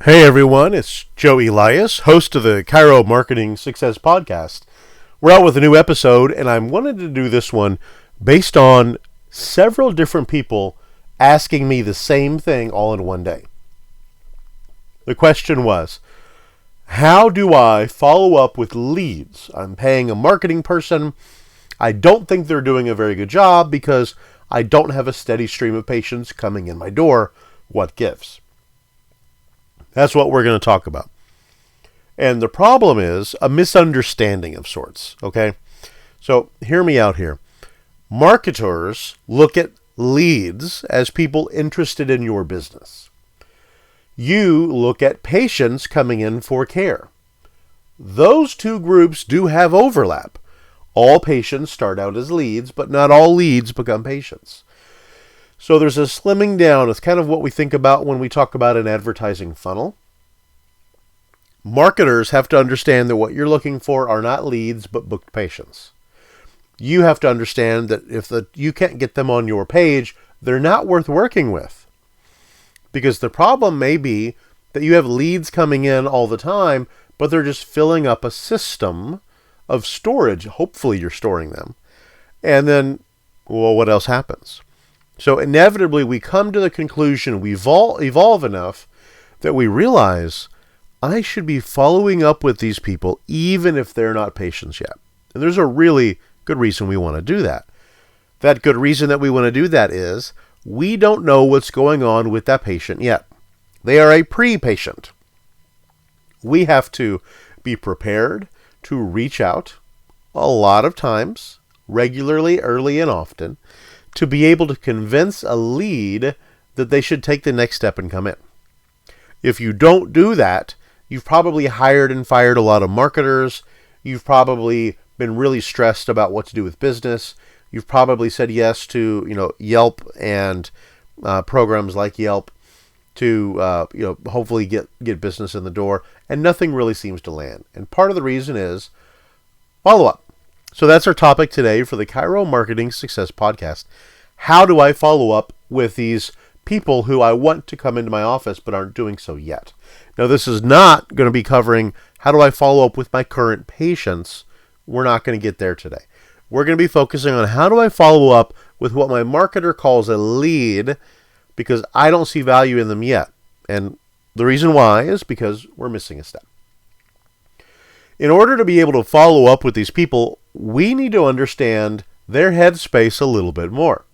Hey everyone, it's Joe Elias, host of the Chiro Marketing Success Podcast. We're out with a new episode, and I wanted to do this one based on several different people asking me the same thing all in one day. The question was, how do I follow up with leads? I'm paying a marketing person. I don't think they're doing a very good job because I don't have a steady stream of patients coming in my door. What gives? That's what we're going to talk about. And the problem is a misunderstanding of sorts, okay? So hear me out here. Marketers look at leads as people interested in your business. You look at patients coming in for care. Those two groups do have overlap. All patients start out as leads, but not all leads become patients. So there's a slimming down. It's kind of what we think about when we talk about an advertising funnel. Marketers have to understand that what you're looking for are not leads, but booked patients. You have to understand that if you can't get them on your page, they're not worth working with. Because the problem may be that you have leads coming in all the time, but they're just filling up a system of storage. Hopefully you're storing them. And then, well, what else happens? So inevitably, we come to the conclusion, we evolve enough that we realize I should be following up with these people even if they're not patients yet. And there's a really good reason we want to do that. That good reason that we want to do that is we don't know what's going on with that patient yet. They are a pre-patient. We have to be prepared to reach out a lot of times, regularly, early, and often, to be able to convince a lead that they should take the next step and come in. If you don't do that, you've probably hired and fired a lot of marketers. You've probably been really stressed about what to do with business. You've probably said yes to, Yelp and programs like Yelp to, hopefully get business in the door, and nothing really seems to land. And part of the reason is follow up. So that's our topic today for the Chiro Marketing Success Podcast. How do I follow up with these people who I want to come into my office but aren't doing so yet? Now, this is not going to be covering how do I follow up with my current patients. We're not going to get there today. We're going to be focusing on how do I follow up with what my marketer calls a lead because I don't see value in them yet. And the reason why is because we're missing a step. In order to be able to follow up with these people, we need to understand their headspace a little bit more.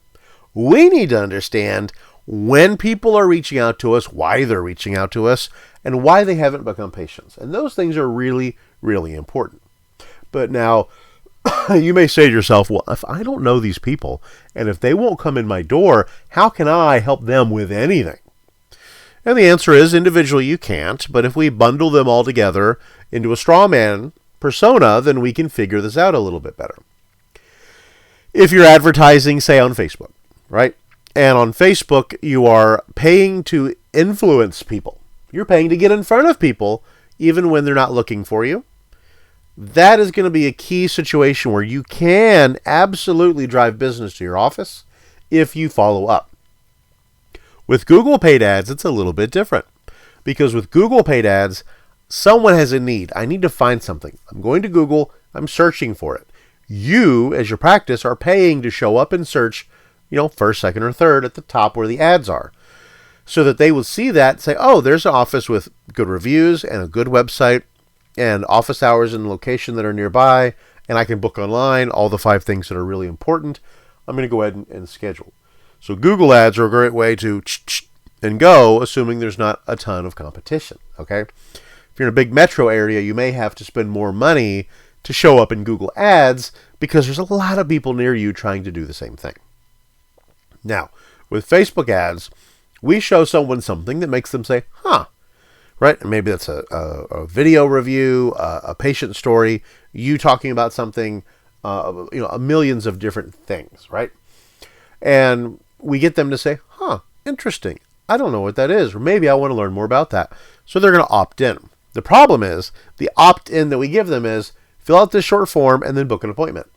We need to understand when people are reaching out to us, why they're reaching out to us, and why they haven't become patients. And those things are really, really important. But now, you may say to yourself, well, if I don't know these people, and if they won't come in my door, how can I help them with anything? And the answer is, individually you can't, but if we bundle them all together into a straw man persona, then we can figure this out a little bit better. If you're advertising, say on Facebook, right? And on Facebook, you are paying to influence people. You're paying to get in front of people, even when they're not looking for you. That is going to be a key situation where you can absolutely drive business to your office if you follow up. With Google paid ads, it's a little bit different. Because with Google paid ads, someone has a need. I need to find something. I'm going to Google. I'm searching for it. You, as your practice, are paying to show up and search, first, second, or third at the top where the ads are. So that they will see that and say, oh, there's an office with good reviews and a good website and office hours and location that are nearby, and I can book online, all the 5 things that are really important. I'm going to go ahead and schedule. So Google ads are a great way to and go, assuming there's not a ton of competition, okay? If you're in a big metro area, you may have to spend more money to show up in Google ads because there's a lot of people near you trying to do the same thing. Now, with Facebook ads, we show someone something that makes them say, right? And maybe that's a video review, a patient story, you talking about something, millions of different things, right? And we get them to say, interesting. I don't know what that is, or maybe I want to learn more about that. So they're going to opt in. The problem is the opt-in that we give them is fill out this short form and then book an appointment.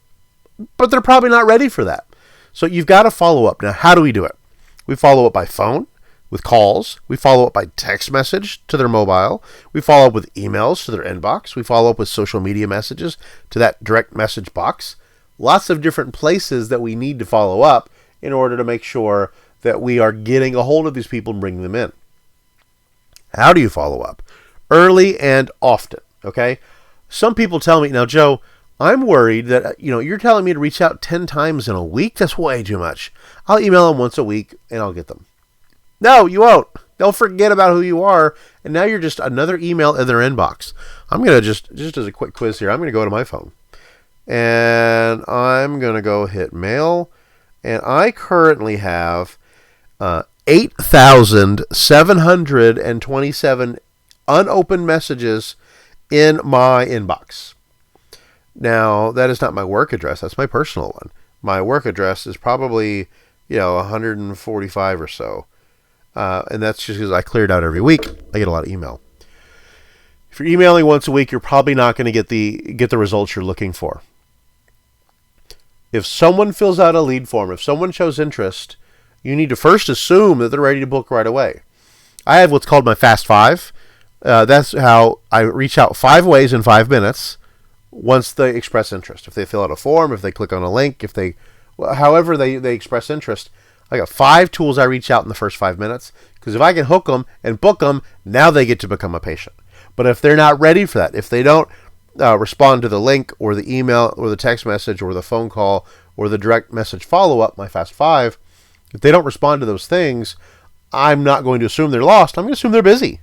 But they're probably not ready for that. So you've got to follow up. Now, how do we do it? We follow up by phone, with calls. We follow up by text message to their mobile. We follow up with emails to their inbox. We follow up with social media messages to that direct message box. Lots of different places that we need to follow up in order to make sure that we are getting a hold of these people and bringing them in. How do you follow up? Early and often, okay? Some people tell me, now, Joe, I'm worried that, you're telling me to reach out 10 times in a week? That's way too much. I'll email them once a week and I'll get them. No, you won't. They'll forget about who you are, and now you're just another email in their inbox. I'm going to just as a quick quiz here, I'm going to go to my phone. And I'm going to go hit mail. And I currently have 8,727 unopened messages in my inbox. Now, that is not my work address. That's my personal one. My work address is probably, 145 or so. And that's just because I clear it out every week. I get a lot of email. If you're emailing once a week, you're probably not going to get the results you're looking for. If someone fills out a lead form, if someone shows interest, you need to first assume that they're ready to book right away. I have what's called my Fast 5. That's how I reach out 5 ways in 5 minutes once they express interest. If they fill out a form, if they click on a link, however they express interest, I got 5 tools I reach out in the first 5 minutes, because if I can hook them and book them, now they get to become a patient. But if they're not ready for that, if they don't respond to the link or the email or the text message or the phone call or the direct message follow-up, my Fast 5, if they don't respond to those things, I'm not going to assume they're lost. I'm going to assume they're busy.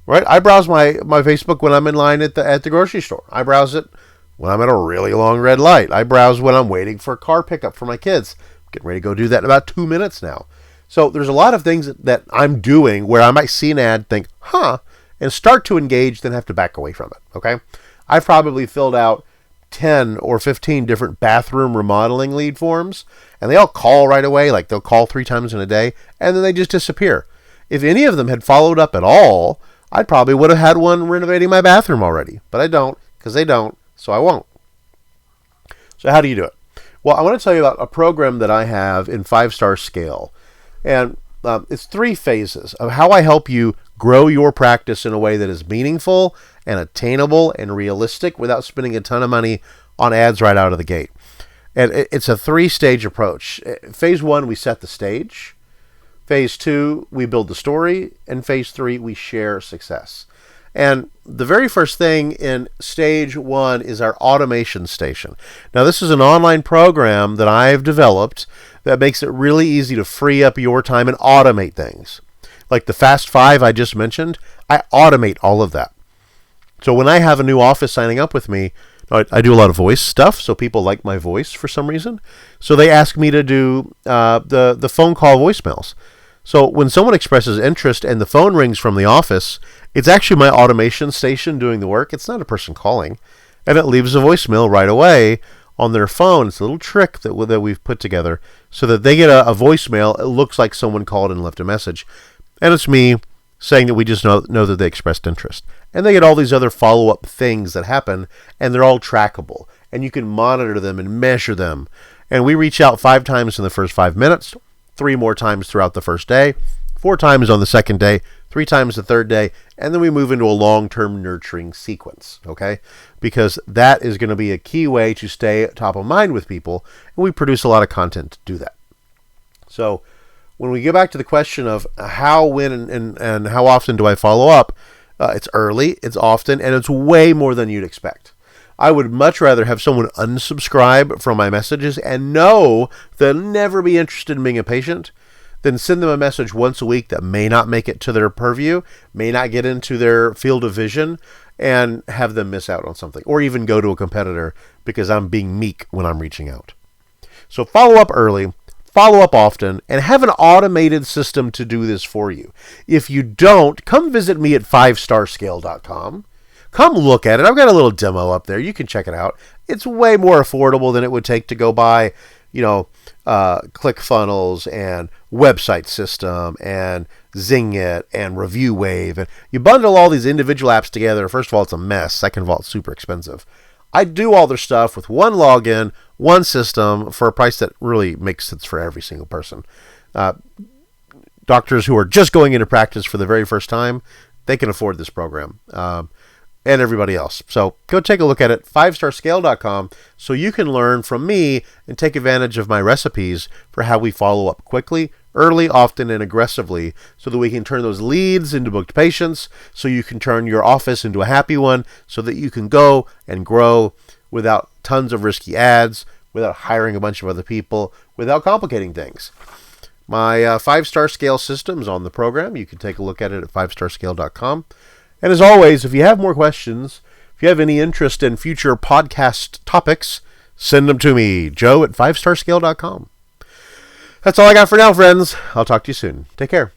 Right? I browse my Facebook when I'm in line at the grocery store. I browse it when I'm at a really long red light. I browse when I'm waiting for a car pickup for my kids. Getting ready to go do that in about 2 minutes now. So there's a lot of things that I'm doing where I might see an ad, think, and start to engage, then have to back away from it. Okay? I've probably filled out 10 or 15 different bathroom remodeling lead forms, and they all call right away. Like, they'll call 3 times in a day, and then they just disappear. If any of them had followed up at all, I probably would have had one renovating my bathroom already. But I don't, because they don't, so I won't. So how do you do it? Well, I want to tell you about a program that I have in 5-star scale. And it's 3 phases of how I help you grow your practice in a way that is meaningful and attainable and realistic without spending a ton of money on ads right out of the gate. And it's a 3-stage approach. Phase 1, we set the stage. Phase 2, we build the story. And phase 3, we share success. And the very first thing in stage 1 is our automation station. Now, this is an online program that I've developed that makes it really easy to free up your time and automate things. Like the Fast 5 I just mentioned, I automate all of that. So when I have a new office signing up with me, I do a lot of voice stuff, so people like my voice for some reason. So they ask me to do the phone call voicemails. So when someone expresses interest and the phone rings from the office, it's actually my automation station doing the work. It's not a person calling. And it leaves a voicemail right away on their phone. It's a little trick that we've put together so that they get a voicemail. It looks like someone called and left a message. And it's me saying that we just know that they expressed interest. And they get all these other follow-up things that happen, and they're all trackable. And you can monitor them and measure them. And we reach out 5 times in the first 5 minutes, 3 more times throughout the first day, 4 times on the second day, 3 times the third day, and then we move into a long-term nurturing sequence, okay? Because that is going to be a key way to stay top of mind with people, and we produce a lot of content to do that. So when we get back to the question of how, when, and how often do I follow up, it's early, it's often, and it's way more than you'd expect. I would much rather have someone unsubscribe from my messages and know they'll never be interested in being a patient than send them a message once a week that may not make it to their purview, may not get into their field of vision, and have them miss out on something, or even go to a competitor because I'm being meek when I'm reaching out. So follow up early, follow up often, and have an automated system to do this for you. If you don't, come visit me at 5starscale.com. Come look at it. I've got a little demo up there. You can check it out. It's way more affordable than it would take to go buy, ClickFunnels and website system and Zing It and Review Wave. And you bundle all these individual apps together. First of all, it's a mess. Second of all, it's super expensive. I do all their stuff with one login, one system for a price that really makes sense for every single person. Don't doctors who are just going into practice for the very first time, they can afford this program. And everybody else. So go take a look at it, 5starscale.com, so you can learn from me and take advantage of my recipes for how we follow up quickly, early, often, and aggressively, so that we can turn those leads into booked patients, so you can turn your office into a happy one, so that you can go and grow without tons of risky ads, without hiring a bunch of other people, without complicating things. My 5-star scale system is on the program. You can take a look at it at 5starscale.com. And as always, if you have more questions, if you have any interest in future podcast topics, send them to me, Joe at 5starscale.com. That's all I got for now, friends. I'll talk to you soon. Take care.